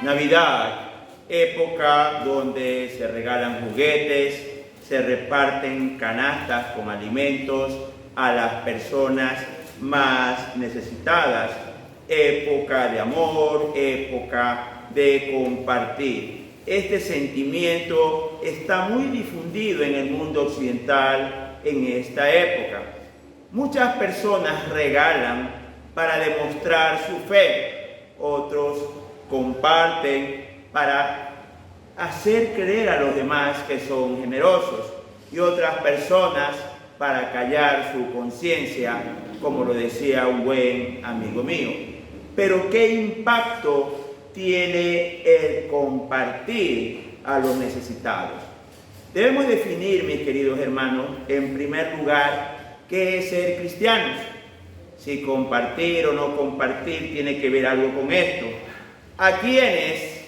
Navidad, época donde se regalan juguetes, se reparten canastas con alimentos a las personas más necesitadas, época de amor, época de compartir. Este sentimiento está muy difundido en el mundo occidental en esta época. Muchas personas regalan para demostrar su fe, otros comparten para hacer creer a los demás que son generosos y otras personas para callar su conciencia, como lo decía un buen amigo mío. Pero ¿qué impacto tiene el compartir a los necesitados? Debemos definir, mis queridos hermanos, en primer lugar, ¿qué es ser cristianos? Si compartir o no compartir tiene que ver algo con esto. ¿A quiénes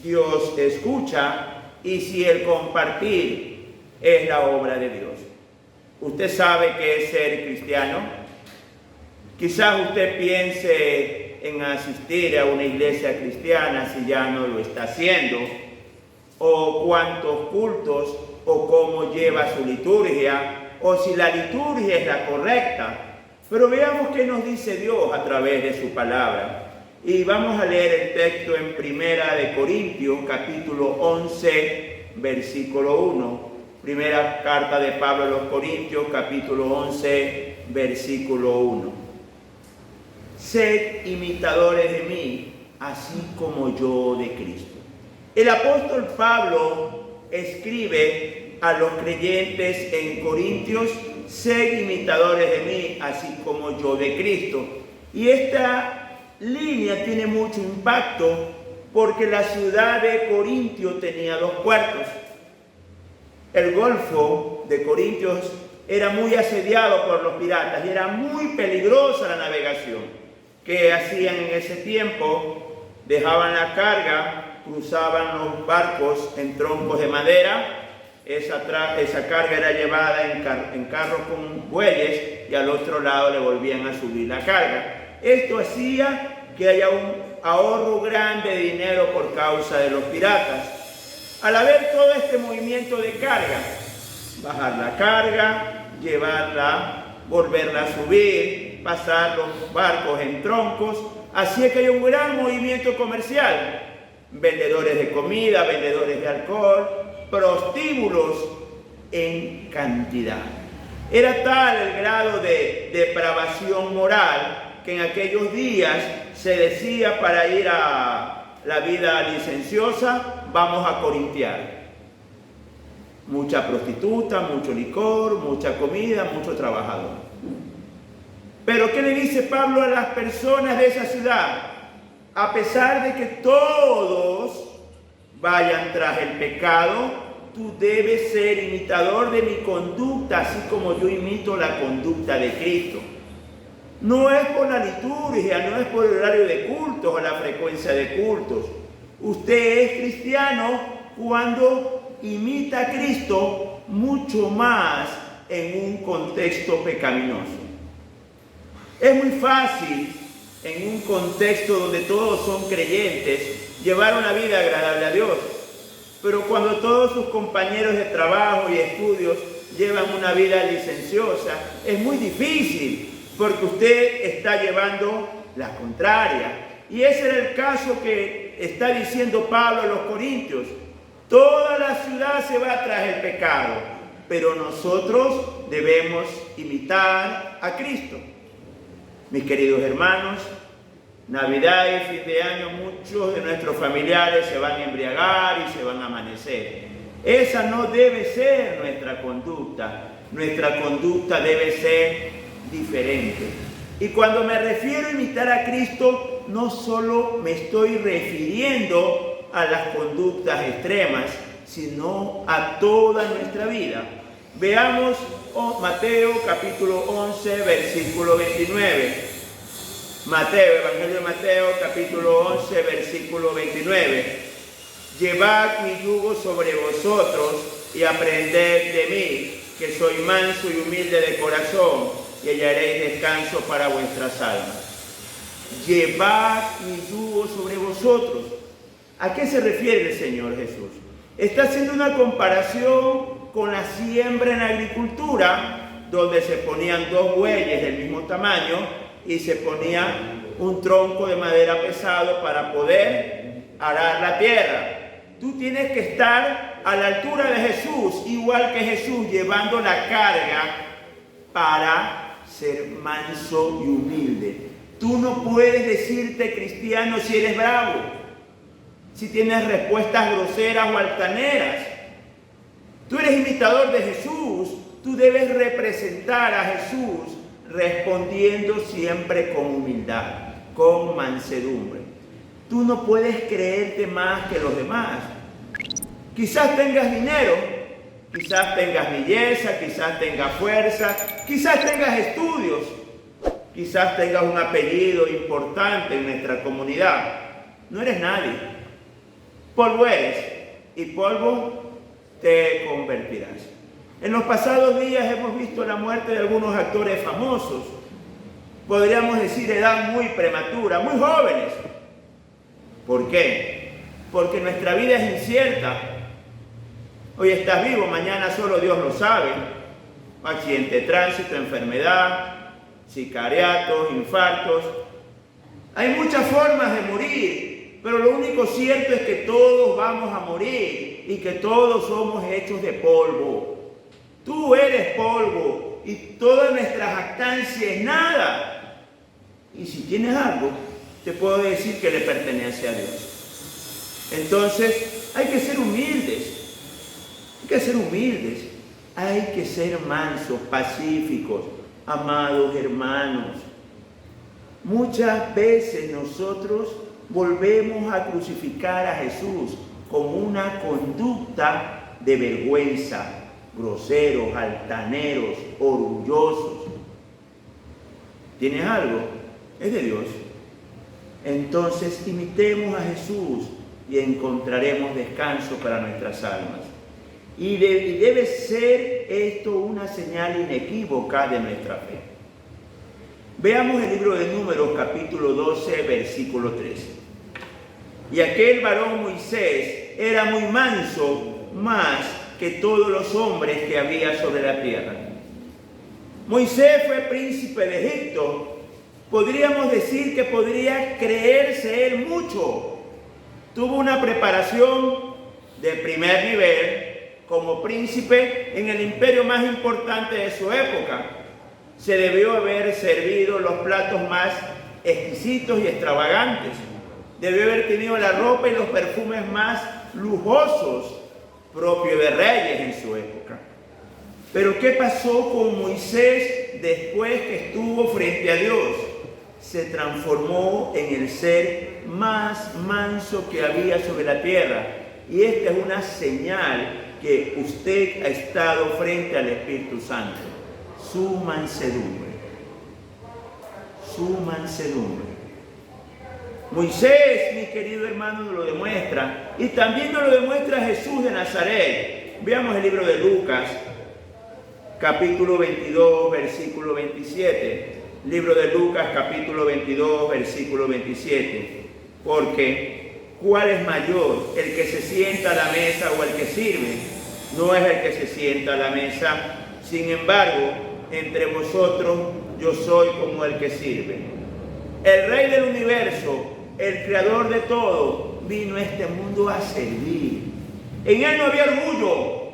Dios escucha y si el compartir es la obra de Dios? ¿Usted sabe qué es ser cristiano? Quizás usted piense en asistir a una iglesia cristiana si ya no lo está haciendo, o cuántos cultos, o cómo lleva su liturgia, o si la liturgia es la correcta. Pero veamos qué nos dice Dios a través de su palabra. Y vamos a leer el texto en Primera de Corintios, capítulo 11, versículo 1. Primera carta de Pablo a los Corintios, capítulo 11, versículo 1. Sed imitadores de mí, así como yo de Cristo. El apóstol Pablo escribe a los creyentes en Corintios: sed imitadores de mí, así como yo de Cristo. Y esta línea tiene mucho impacto porque la ciudad de Corintio tenía dos puertos. El Golfo de Corintios era muy asediado por los piratas y era muy peligrosa la navegación. ¿Qué hacían en ese tiempo? Dejaban la carga, cruzaban los barcos en troncos de madera. Esa carga era llevada en carros con bueyes y al otro lado le volvían a subir la carga. Esto hacía que haya un ahorro grande de dinero por causa de los piratas. Al haber todo este movimiento de carga, bajar la carga, llevarla, volverla a subir, pasar los barcos en troncos, hacía que haya un gran movimiento comercial. Vendedores de comida, vendedores de alcohol, prostíbulos en cantidad. Era tal el grado de depravación moral que en aquellos días se decía, para ir a la vida licenciosa, vamos a corintiar. Mucha prostituta, mucho licor, mucha comida, mucho trabajador. Pero ¿qué le dice Pablo a las personas de esa ciudad? A pesar de que todos vayan tras el pecado, tú debes ser imitador de mi conducta, así como yo imito la conducta de Cristo. No es por la liturgia, no es por el horario de cultos o la frecuencia de cultos. Usted es cristiano cuando imita a Cristo mucho más en un contexto pecaminoso. Es muy fácil, en un contexto donde todos son creyentes, llevar una vida agradable a Dios. Pero cuando todos sus compañeros de trabajo y estudios llevan una vida licenciosa, es muy difícil, porque usted está llevando la contraria. Y ese era el caso que está diciendo Pablo a los Corintios. Toda la ciudad se va tras el pecado, pero nosotros debemos imitar a Cristo. Mis queridos hermanos, Navidad y fin de año, muchos de nuestros familiares se van a embriagar y se van a amanecer. Esa no debe ser nuestra conducta. Nuestra conducta debe ser diferente. Y cuando me refiero a imitar a Cristo, no solo me estoy refiriendo a las conductas extremas, sino a toda nuestra vida. Veamos Mateo capítulo 11, versículo 29. Mateo, Evangelio de Mateo, capítulo 11, versículo 29. Llevad mi yugo sobre vosotros y aprended de mí, que soy manso y humilde de corazón, y hallaréis descanso para vuestras almas. Llevad mi yugo sobre vosotros. ¿A qué se refiere el Señor Jesús? Está haciendo una comparación con la siembra en la agricultura, donde se ponían dos bueyes del mismo tamaño y se ponía un tronco de madera pesado para poder arar la tierra. Tú tienes que estar a la altura de Jesús, igual que Jesús, llevando la carga para ser manso y humilde. Tú no puedes decirte cristiano si eres bravo, si tienes respuestas groseras o altaneras. Tú eres imitador de Jesús, tú debes representar a Jesús respondiendo siempre con humildad, con mansedumbre. Tú no puedes creerte más que los demás. Quizás tengas dinero, quizás tengas belleza, quizás tengas fuerza, quizás tengas estudios, quizás tengas un apellido importante en nuestra comunidad. No eres nadie. Polvo eres y polvo te convertirás. En los pasados días hemos visto la muerte de algunos actores famosos. Podríamos decir edad muy prematura, muy jóvenes. ¿Por qué? Porque nuestra vida es incierta. Hoy estás vivo, mañana solo Dios lo sabe. Accidente de tránsito, enfermedad, sicariatos, infartos. Hay muchas formas de morir, pero lo único cierto es que todos vamos a morir y que todos somos hechos de polvo. Tú eres polvo y toda nuestra jactancia es nada. Y si tienes algo, te puedo decir que le pertenece a Dios. Entonces, hay que ser humildes. Hay que ser humildes. Hay que ser mansos, pacíficos, amados hermanos. Muchas veces nosotros volvemos a crucificar a Jesús con una conducta de vergüenza, groseros, altaneros, orgullosos. ¿Tienes algo? Es de Dios. Entonces imitemos a Jesús y encontraremos descanso para nuestras almas. Y debe ser esto una señal inequívoca de nuestra fe. Veamos el libro de Números, capítulo 12, versículo 13. Y aquel varón Moisés era muy manso, más que todos los hombres que había sobre la tierra. Moisés fue príncipe de Egipto. Podríamos decir que podría creerse él mucho. Tuvo una preparación de primer nivel como príncipe en el imperio más importante de su época. Se debió haber servido los platos más exquisitos y extravagantes. Debió haber tenido la ropa y los perfumes más lujosos propios de reyes en su época. Pero ¿qué pasó con Moisés después que estuvo frente a Dios? Se transformó en el ser más manso que había sobre la tierra. Y esta es una señal que usted ha estado frente al Espíritu Santo. Su mansedumbre. Su mansedumbre. Moisés, mi querido hermano, nos lo demuestra. Y también nos lo demuestra Jesús de Nazaret. Veamos el libro de Lucas, capítulo 22, versículo 27. Libro de Lucas, capítulo 22, versículo 27. Porque, ¿cuál es mayor? ¿El que se sienta a la mesa o el que sirve? No es el que se sienta a la mesa. Sin embargo, entre vosotros yo soy como el que sirve. El Rey del universo, el Creador de todo, vino a este mundo a servir. En él no había orgullo.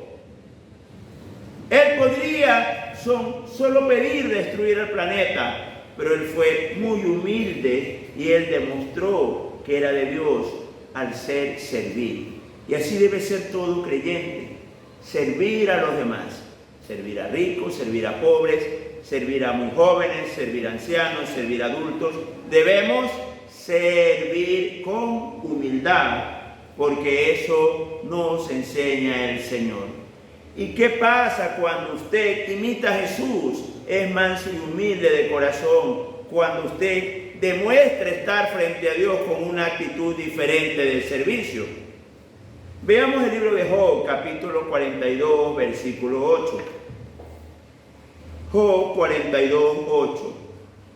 Él podría solo pedir destruir el planeta, pero él fue muy humilde y él demostró que era de Dios al ser servir. Y así debe ser todo creyente, servir a los demás, servir a ricos, servir a pobres, servir a muy jóvenes, servir a ancianos, servir a adultos. Debemos servir con humildad, porque eso nos enseña el Señor. ¿Y qué pasa cuando usted imita a Jesús? Es manso y humilde de corazón, cuando usted demuestra estar frente a Dios con una actitud diferente de servicio. Veamos el libro de Job, capítulo 42, versículo 8. Job 42, 8.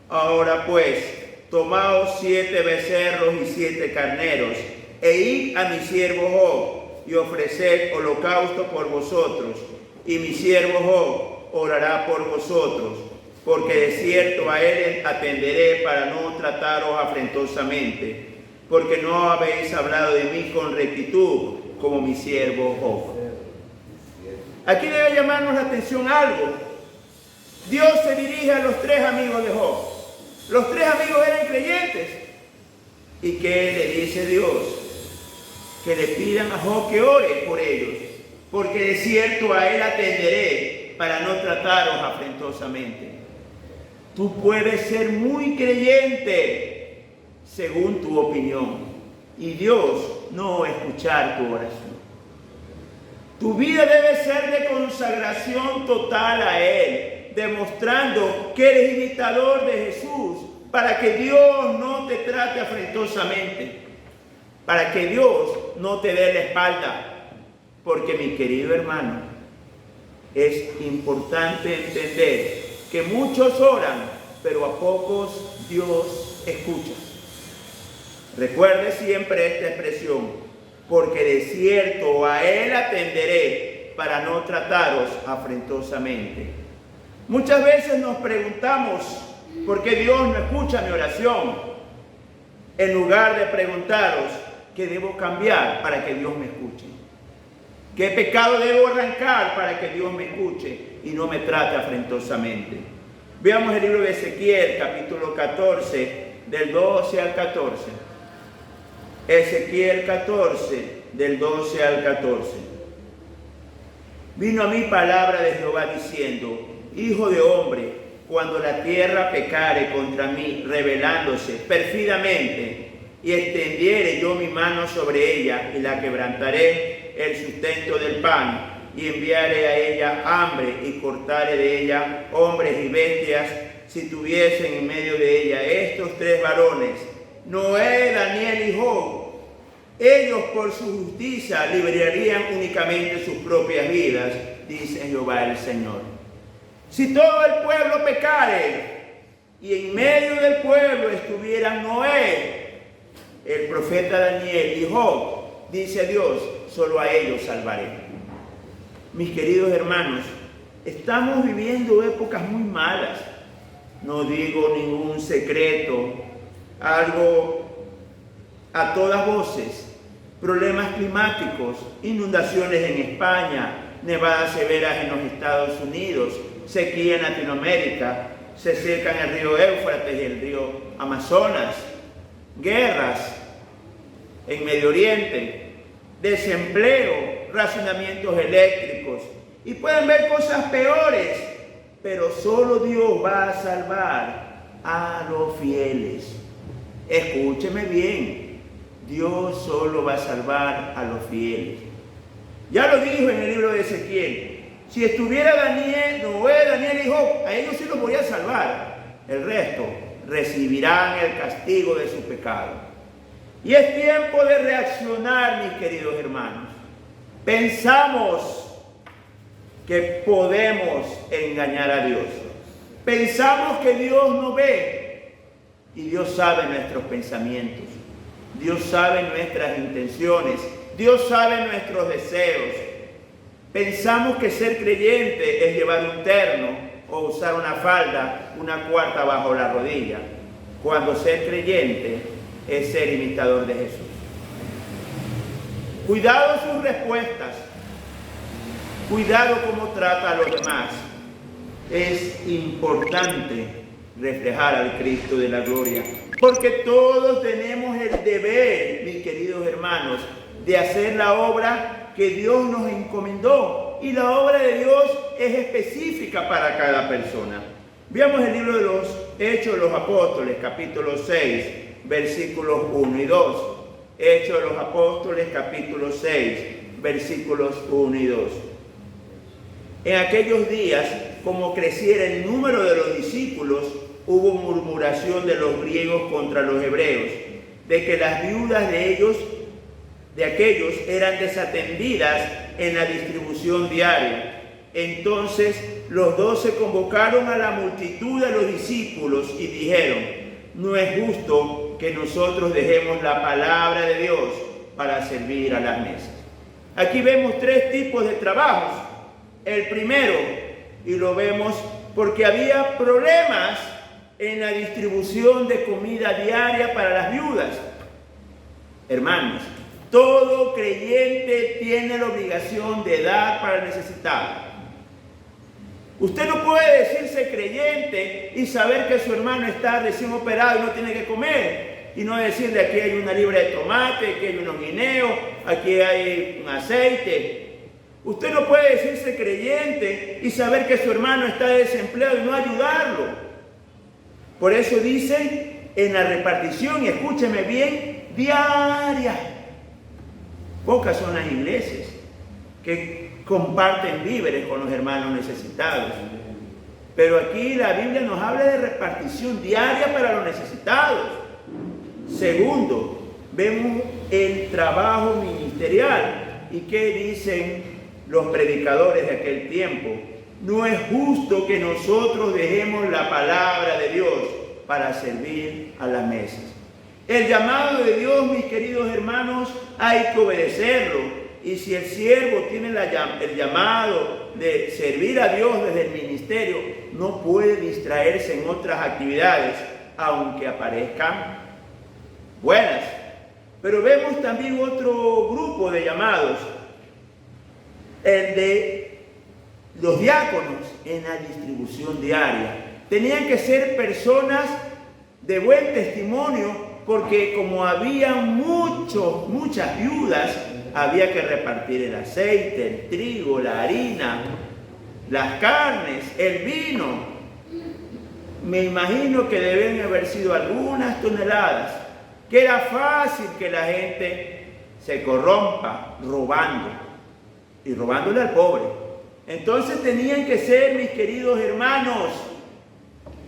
Ahora pues, tomaos 7 becerros y 7 carneros, e id a mi siervo Job y ofreced holocausto por vosotros, y mi siervo Job orará por vosotros, porque de cierto a él atenderé para no trataros afrentosamente, porque no habéis hablado de mí con rectitud como mi siervo Job. Aquí debe llamarnos la atención algo. Dios se dirige a los tres amigos de Job. Los tres amigos eran creyentes. ¿Y qué le dice Dios? Que le pidan a Job que ore por ellos, porque de cierto a él atenderé para no trataros afrentosamente. Tú puedes ser muy creyente según tu opinión y Dios no escuchar tu oración. Tu vida debe ser de consagración total a Él, demostrando que eres imitador de Jesús, para que Dios no te trate afrentosamente, para que Dios no te dé la espalda. Porque, mi querido hermano, es importante entender que muchos oran, pero a pocos Dios escucha. Recuerde siempre esta expresión: porque de cierto a él atenderé para no trataros afrentosamente. Muchas veces nos preguntamos por qué Dios no escucha mi oración, en lugar de preguntaros qué debo cambiar para que Dios me escuche. ¿Qué pecado debo arrancar para que Dios me escuche y no me trate afrentosamente? Veamos el libro de Ezequiel, capítulo 14, del 12 al 14. Ezequiel 14, del 12 al 14. Vino a mí palabra de Jehová diciendo: Hijo de hombre, cuando la tierra pecare contra mí, rebelándose perfidamente, y extendiere yo mi mano sobre ella, y la quebrantaré el sustento del pan, y enviaré a ella hambre, y cortaré de ella hombres y bestias, si tuviesen en medio de ella estos tres varones, Noé, Daniel y Job, ellos por su justicia librarían únicamente sus propias vidas, dice Jehová el Señor. Si todo el pueblo pecare, y en medio del pueblo estuvieran Noé, el profeta Daniel y Job, dice Dios, solo a ellos salvaré. Mis queridos hermanos, estamos viviendo épocas muy malas. No digo ningún secreto, algo a todas voces: problemas climáticos, inundaciones en España, nevadas severas en los Estados Unidos, sequía en Latinoamérica, se secan el río Éufrates y el río Amazonas, guerras en Medio Oriente, desempleo, racionamientos eléctricos, y pueden ver cosas peores, pero solo Dios va a salvar a los fieles. Escúcheme bien, Dios solo va a salvar a los fieles. Ya lo dijo en el libro de Ezequiel: si estuviera Daniel, Noé, Daniel y Job, a ellos sí los voy a salvar. El resto recibirán el castigo de su pecado. Y es tiempo de reaccionar, mis queridos hermanos. Pensamos que podemos engañar a Dios. Pensamos que Dios no ve. Y Dios sabe nuestros pensamientos. Dios sabe nuestras intenciones. Dios sabe nuestros deseos. Pensamos que ser creyente es llevar un terno o usar una falda, una cuarta bajo la rodilla, cuando ser creyente es ser imitador de Jesús. Cuidado sus respuestas. Cuidado cómo trata a los demás. Es importante reflejar al Cristo de la gloria, porque todos tenemos el deber, mis queridos hermanos, de hacer la obra que Dios nos encomendó, y la obra de Dios es específica para cada persona. Veamos el libro de los Hechos de los Apóstoles, capítulo 6, versículos 1 y 2. Hechos de los Apóstoles, capítulo 6, versículos 1 y 2. En aquellos días, como creciera el número de los discípulos, hubo murmuración de los griegos contra los hebreos, de que las viudas de aquellos eran desatendidas en la distribución diaria. Entonces los 12 convocaron a la multitud de los discípulos y dijeron: no es justo que nosotros dejemos la palabra de Dios para servir a las mesas. Aquí vemos 3 tipos de trabajos. El primero, y lo vemos porque había problemas en la distribución de comida diaria para las viudas. Hermanos, todo creyente tiene la obligación de dar para el necesitado. Usted no puede decirse creyente y saber que su hermano está recién operado y no tiene que comer. Y no decirle aquí hay una libra de tomate, aquí hay unos guineos, aquí hay un aceite. Usted no puede decirse creyente y saber que su hermano está desempleado y no ayudarlo. Por eso dice en la repartición, y escúcheme bien, diaria. Pocas son las iglesias que comparten víveres con los hermanos necesitados. Pero aquí la Biblia nos habla de repartición diaria para los necesitados. Segundo, vemos el trabajo ministerial. ¿Y qué dicen los predicadores de aquel tiempo? No es justo que nosotros dejemos la palabra de Dios para servir a las mesas. El llamado de Dios, mis queridos hermanos, hay que obedecerlo. Y si el siervo tiene el llamado de servir a Dios desde el ministerio, no puede distraerse en otras actividades, aunque aparezcan buenas. Pero vemos también otro grupo de llamados, el de los diáconos en la distribución diaria. Tenían que ser personas de buen testimonio, porque como había muchas viudas, había que repartir el aceite, el trigo, la harina, las carnes, el vino. Me imagino que deben haber sido algunas toneladas, que era fácil que la gente se corrompa robando y robándole al pobre. Entonces tenían que ser, mis queridos hermanos,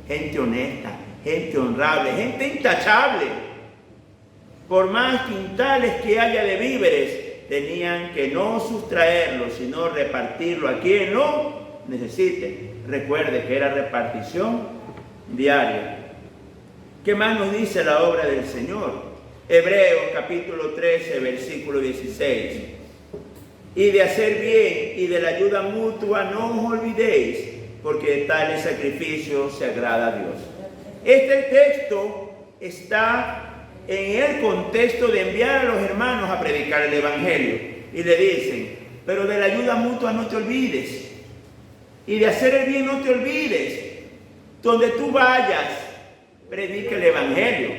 gente honesta, gente honrable, gente intachable. Por más quintales que haya de víveres, tenían que no sustraerlo, sino repartirlo a quien lo necesite. Recuerde que era repartición diaria. ¿Qué más nos dice la obra del Señor? Hebreos capítulo 13, versículo 16. Y de hacer bien y de la ayuda mutua no os olvidéis, porque de tales sacrificios se agrada a Dios. Este texto está en el contexto de enviar a los hermanos a predicar el Evangelio. Y le dicen, pero de la ayuda mutua no te olvides. Y de hacer el bien no te olvides. Donde tú vayas, predica el Evangelio.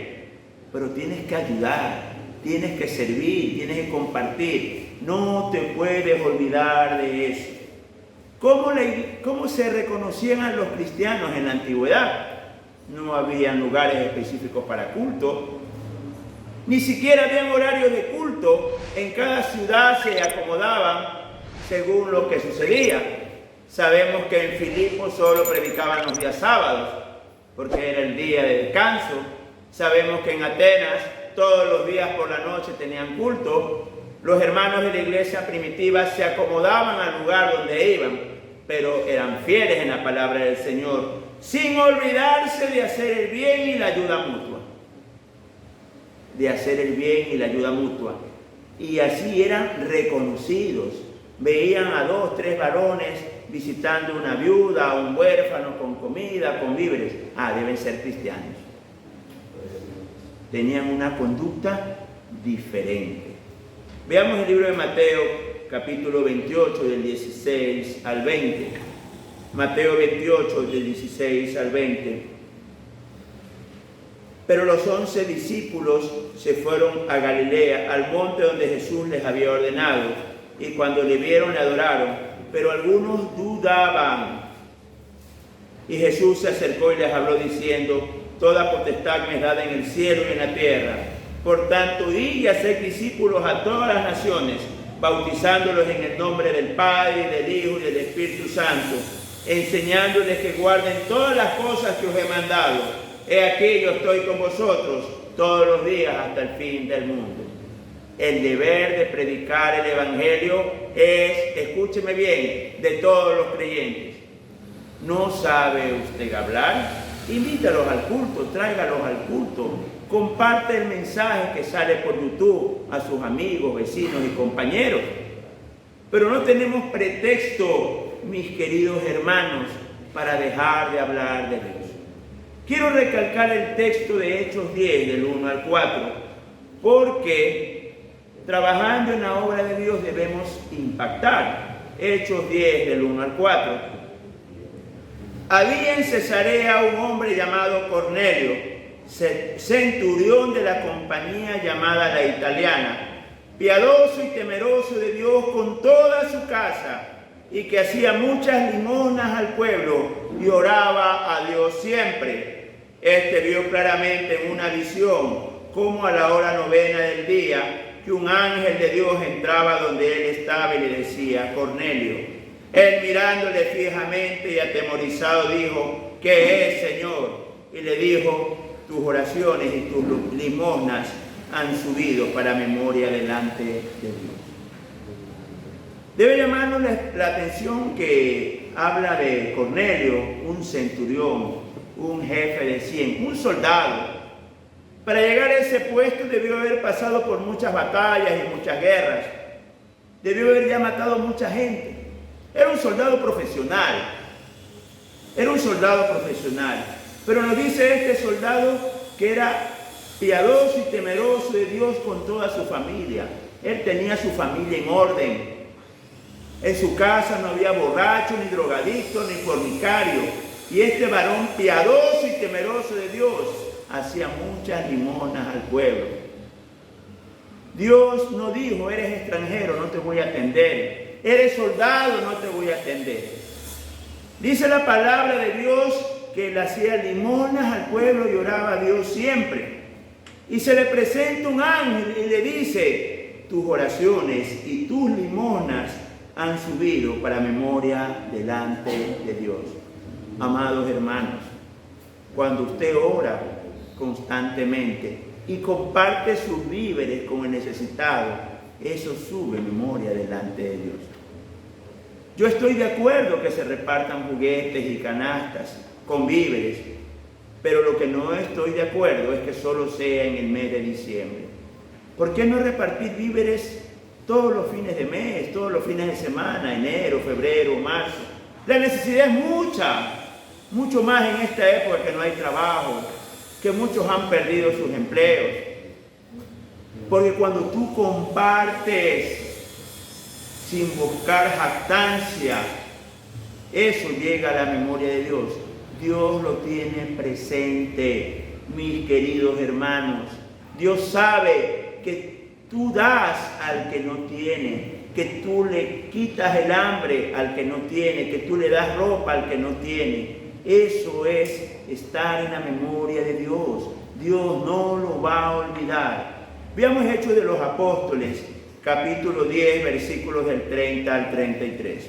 Pero tienes que ayudar, tienes que servir, tienes que compartir. No te puedes olvidar de eso. ¿Cómo se reconocían a los cristianos en la antigüedad? No había lugares específicos para culto. Ni siquiera habían horarios de culto. En cada ciudad se acomodaban según lo que sucedía. Sabemos que en Filipos solo predicaban los días sábados, porque era el día de descanso. Sabemos que en Atenas todos los días por la noche tenían culto. Los hermanos de la iglesia primitiva se acomodaban al lugar donde iban, pero eran fieles en la palabra del Señor, sin olvidarse de hacer el bien y la ayuda mutua. De hacer el bien y la ayuda mutua. Y así eran reconocidos. Veían a 2, 3 varones visitando una viuda, a un huérfano con comida, con víveres. Deben ser cristianos. Tenían una conducta diferente. Veamos el libro de Mateo, capítulo 28, del 16 al 20. Mateo 28, del 16 al 20. Pero los 11 discípulos se fueron a Galilea, al monte donde Jesús les había ordenado. Y cuando le vieron, le adoraron. Pero algunos dudaban. Y Jesús se acercó y les habló diciendo: toda potestad me es dada en el cielo y en la tierra. Por tanto, id y haced discípulos a todas las naciones, bautizándolos en el nombre del Padre, del Hijo y del Espíritu Santo, enseñándoles que guarden todas las cosas que os he mandado. He aquí, yo estoy con vosotros todos los días hasta el fin del mundo. El deber de predicar el Evangelio es, escúcheme bien, de todos los creyentes. ¿No sabe usted hablar? Invítalos al culto, tráigalos al culto. comparte el mensaje que sale por YouTube a sus amigos, vecinos y compañeros. Pero no tenemos pretexto, mis queridos hermanos, para dejar de hablar de Dios. Quiero recalcar el texto de Hechos 10, del 1 al 4, porque trabajando en la obra de Dios debemos impactar. Hechos 10, del 1 al 4. Había en Cesarea un hombre llamado Cornelio, centurión de la compañía llamada la Italiana, piadoso y temeroso de Dios con toda su casa, y que hacía muchas limosnas al pueblo y oraba a Dios siempre. Este vio claramente en una visión, como a la hora 9 del día, que un ángel de Dios entraba donde él estaba y le decía: Cornelio. Él, mirándole fijamente y atemorizado, dijo: ¿qué es, Señor? Y le dijo: tus oraciones y tus limosnas han subido para memoria delante de Dios. Debe llamarnos la atención que habla de Cornelio, un centurión, un jefe de 100, un soldado. Para llegar a ese puesto debió haber pasado por muchas batallas y muchas guerras. Debió haber ya matado mucha gente. Era un soldado profesional. Era un soldado profesional. Pero nos dice este soldado que era piadoso y temeroso de Dios con toda su familia. Él tenía su familia en orden. En su casa no había borracho, ni drogadicto, ni fornicario. Y este varón piadoso y temeroso de Dios hacía muchas limosnas al pueblo. Dios no dijo: eres extranjero, no te voy a atender. Eres soldado, no te voy a atender. Dice la palabra de Dios que él hacía limosnas al pueblo y oraba a Dios siempre. Y se le presenta un ángel y le dice: tus oraciones y tus limosnas han subido para memoria delante de Dios. Amados hermanos, cuando usted ora constantemente y comparte sus víveres con el necesitado, eso sube memoria delante de Dios. Yo estoy de acuerdo que se repartan juguetes y canastas con víveres, pero lo que no estoy de acuerdo es que solo sea en el mes de diciembre. ¿Por qué no repartir víveres todos los fines de mes, todos los fines de semana, enero, febrero, marzo? La necesidad es mucha, mucho más en esta época que no hay trabajo, que muchos han perdido sus empleos. Porque cuando tú compartes sin buscar jactancia, eso llega a la memoria de Dios. Dios lo tiene presente, mis queridos hermanos. Dios sabe que tú das al que no tiene, que tú le quitas el hambre al que no tiene, que tú le das ropa al que no tiene. Eso es estar en la memoria de Dios. Dios no lo va a olvidar. Veamos Hechos de los Apóstoles, capítulo 10, versículos del 30 al 33.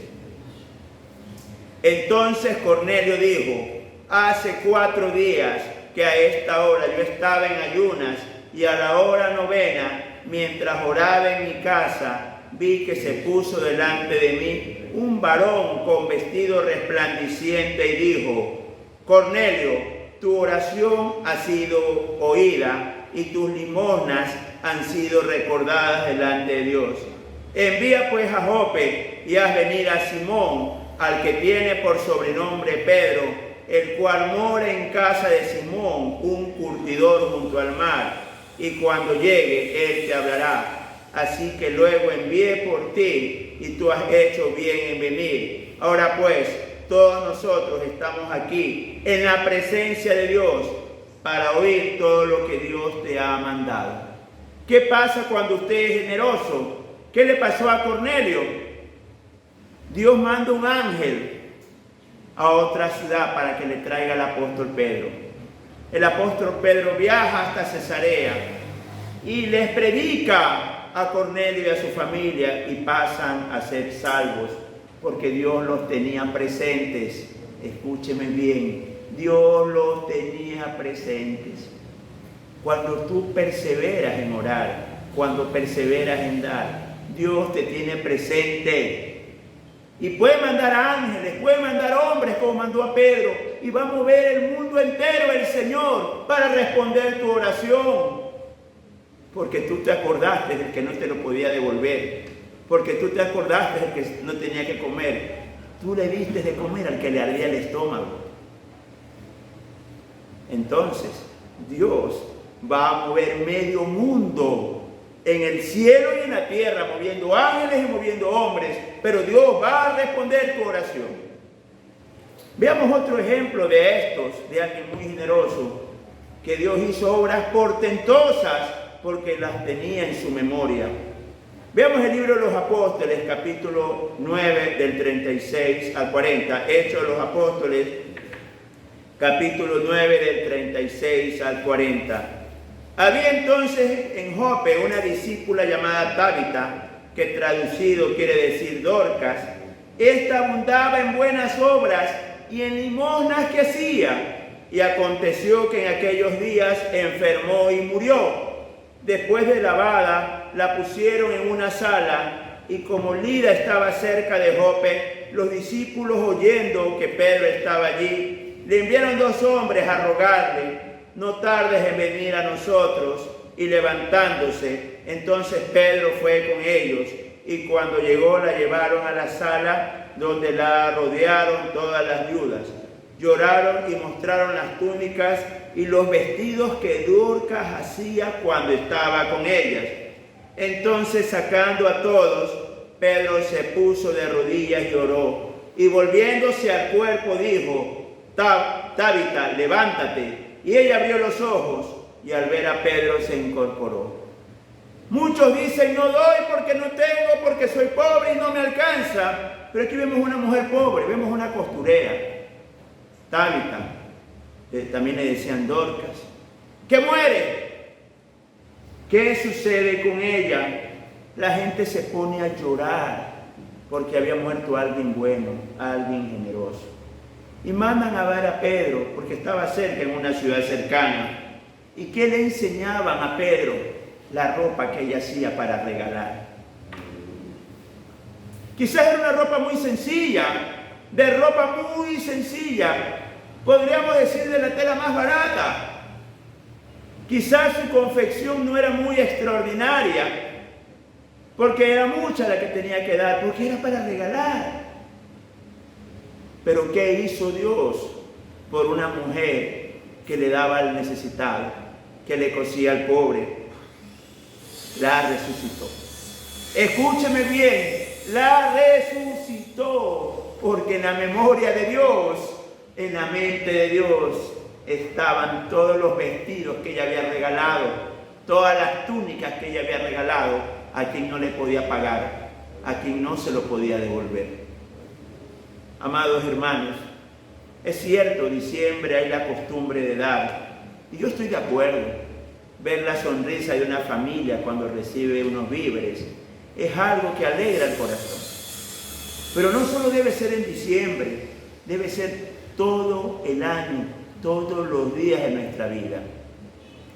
Entonces Cornelio dijo: hace 4 días que a esta hora yo estaba en ayunas, y a la hora 9, mientras oraba en mi casa, vi que se puso delante de mí un varón con vestido resplandeciente y dijo: Cornelio, tu oración ha sido oída y tus limosnas han sido recordadas delante de Dios. Envía pues a Jope y haz venir a Simón, al que tiene por sobrenombre Pedro, el cual mora en casa de Simón, un curtidor junto al mar, y cuando llegue él te hablará. Así que luego envié por ti y tú has hecho bien en venir. Ahora pues, todos nosotros estamos aquí en la presencia de Dios para oír todo lo que Dios te ha mandado. ¿Qué pasa cuando usted es generoso? ¿Qué le pasó a Cornelio? Dios manda un ángel a otra ciudad para que le traiga al apóstol Pedro. El apóstol Pedro viaja hasta Cesarea y les predica a Cornelio y a su familia y pasan a ser salvos porque Dios los tenía presentes. Escúcheme bien, Dios los tenía presentes. Cuando tú perseveras en orar, cuando perseveras en dar, Dios te tiene presente. Y puede mandar ángeles, puede mandar hombres como mandó a Pedro, y va a mover el mundo entero el Señor para responder tu oración. Porque tú te acordaste del que no te lo podía devolver. Porque tú te acordaste del que no tenía que comer. Tú le diste de comer al que le ardía el estómago. Entonces, Dios va a mover medio mundo en el cielo y en la tierra, moviendo ángeles y moviendo hombres, pero Dios va a responder tu oración. Veamos otro ejemplo de estos, de alguien muy generoso, que Dios hizo obras portentosas porque las tenía en su memoria. Veamos el libro de los Apóstoles, capítulo 9, del 36 al 40. Hechos de los Apóstoles, capítulo 9, del 36 al 40. Había entonces en Jope una discípula llamada Tabita, que traducido quiere decir Dorcas. Esta abundaba en buenas obras y en limosnas que hacía. Y aconteció que en aquellos días enfermó y murió. Después de lavada, la pusieron en una sala, y como Lida estaba cerca de Jope, los discípulos, oyendo que Pedro estaba allí, le enviaron 2 hombres a rogarle: no tardes en venir a nosotros. Y levantándose, entonces Pedro fue con ellos, y cuando llegó la llevaron a la sala, donde la rodearon todas las viudas. Lloraron y mostraron las túnicas y los vestidos que Dorcas hacía cuando estaba con ellas. Entonces, sacando a todos, Pedro se puso de rodillas y oró, y volviéndose al cuerpo dijo: Tabita, levántate. Y ella abrió los ojos, y al ver a Pedro se incorporó. Muchos dicen: no doy porque no tengo, porque soy pobre y no me alcanza. Pero aquí vemos una mujer pobre, vemos una costurera, Tabita, también le decían Dorcas, que muere. ¿Qué sucede con ella? La gente se pone a llorar porque había muerto alguien bueno, alguien generoso. Y mandan a ver a Pedro, porque estaba cerca, en una ciudad cercana. ¿Y qué le enseñaban a Pedro? La ropa que ella hacía para regalar. Quizás era una ropa muy sencilla, de ropa muy sencilla, podríamos decir de la tela más barata. Quizás su confección no era muy extraordinaria, porque era mucha la que tenía que dar, porque era para regalar. Pero ¿qué hizo Dios por una mujer que le daba al necesitado, que le cosía al pobre? La resucitó. Escúcheme bien, la resucitó, porque en la memoria de Dios, en la mente de Dios, estaban todos los vestidos que ella había regalado, todas las túnicas que ella había regalado a quien no le podía pagar, a quien no se lo podía devolver. Amados hermanos, es cierto, diciembre hay la costumbre de dar, y yo estoy de acuerdo. Ver la sonrisa de una familia cuando recibe unos víveres es algo que alegra el corazón. Pero no solo debe ser en diciembre, debe ser todo el año, todos los días de nuestra vida.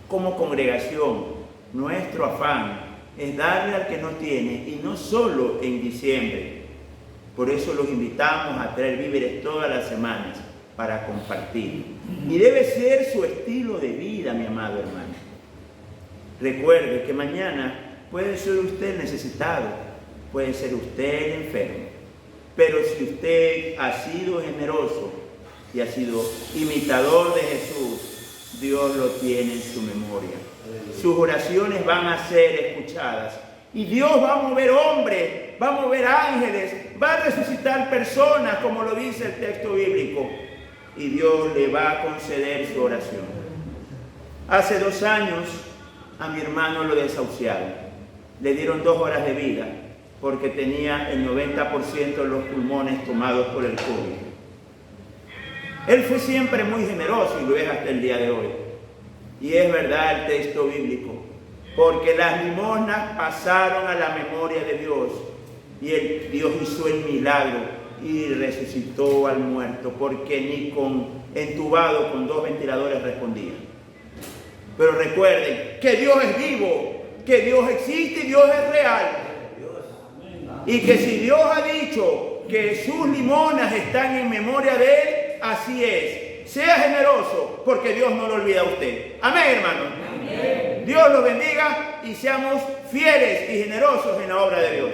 Como congregación, nuestro afán es darle al que no tiene, y no solo en diciembre. Por eso los invitamos a traer víveres todas las semanas para compartir. Y debe ser su estilo de vida, mi amado hermano. Recuerde que mañana puede ser usted necesitado, puede ser usted enfermo. Pero si usted ha sido generoso y ha sido imitador de Jesús, Dios lo tiene en su memoria. Sus oraciones van a ser escuchadas. Y Dios va a mover hombres, va a mover ángeles, va a resucitar personas, como lo dice el texto bíblico. Y Dios le va a conceder su oración. Hace 2 años a mi hermano lo desahuciaron. Le dieron 2 horas de vida porque tenía el 90% de los pulmones tomados por el COVID. Él fue siempre muy generoso y lo es hasta el día de hoy. Y es verdad el texto bíblico, porque las limosnas pasaron a la memoria de Dios, y Dios hizo el milagro y resucitó al muerto, porque ni entubado con 2 ventiladores respondía. Pero recuerden que Dios es vivo, que Dios existe y Dios es real. Y que si Dios ha dicho que sus limonas están en memoria de Él, así es. sea generoso, porque Dios no lo olvida a usted. Amén, hermanos. Dios los bendiga y seamos fieles y generosos en la obra de Dios.